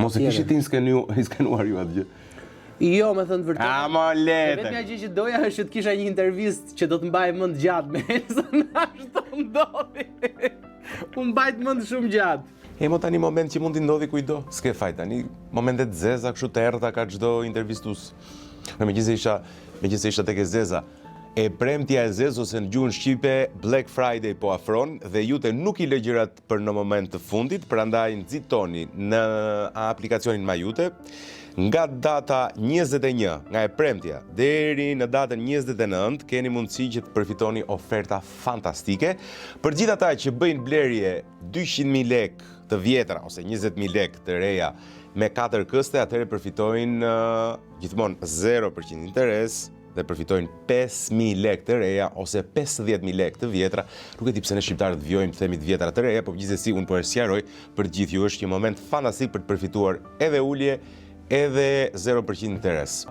Mos e kishit i skenuar ju atë gjë. Jo, me thënë vërtet. Ama lete. Vetmja gjë që doja është që të kisha një intervistë që do të mbaj mend gjatë me Elsën, ashtu ndodhi. Unë mbajt mend shumë gjatë. Mo tani moment që mund t'i ndodhi kujdo, s'ke faj tani, momentet zeza, kështu të errta ka çdo intervistus. Megjithëse isha tek e zeza, e premtja e zezë ose në gjuhën shqipe Black Friday po afron dhe jute nuk i lë gjërat për në moment të fundit, prandaj nxitoni në aplikacionin Majute. Nga data 21, nga e premtja, deri në datën 29, keni mundësi që të përfitoni oferta fantastike. Për gjithë ata që bëjnë blerje 200.000 lek të vjetra, ose 20.000 lek të reja, me 4 këste, atëherë përfitojnë gjithmonë 0% interes, dhe përfitojnë 5.000 lek të reja, ose 50.000 lek të vjetra. Nuk e di pse ne shqiptarët vjojmë të themi të vjetra të reja, por gjithsesi unë po e sqaroj për gjithë ju është një moment fantastik për të përfituar edhe ulje, edhe 0% interes.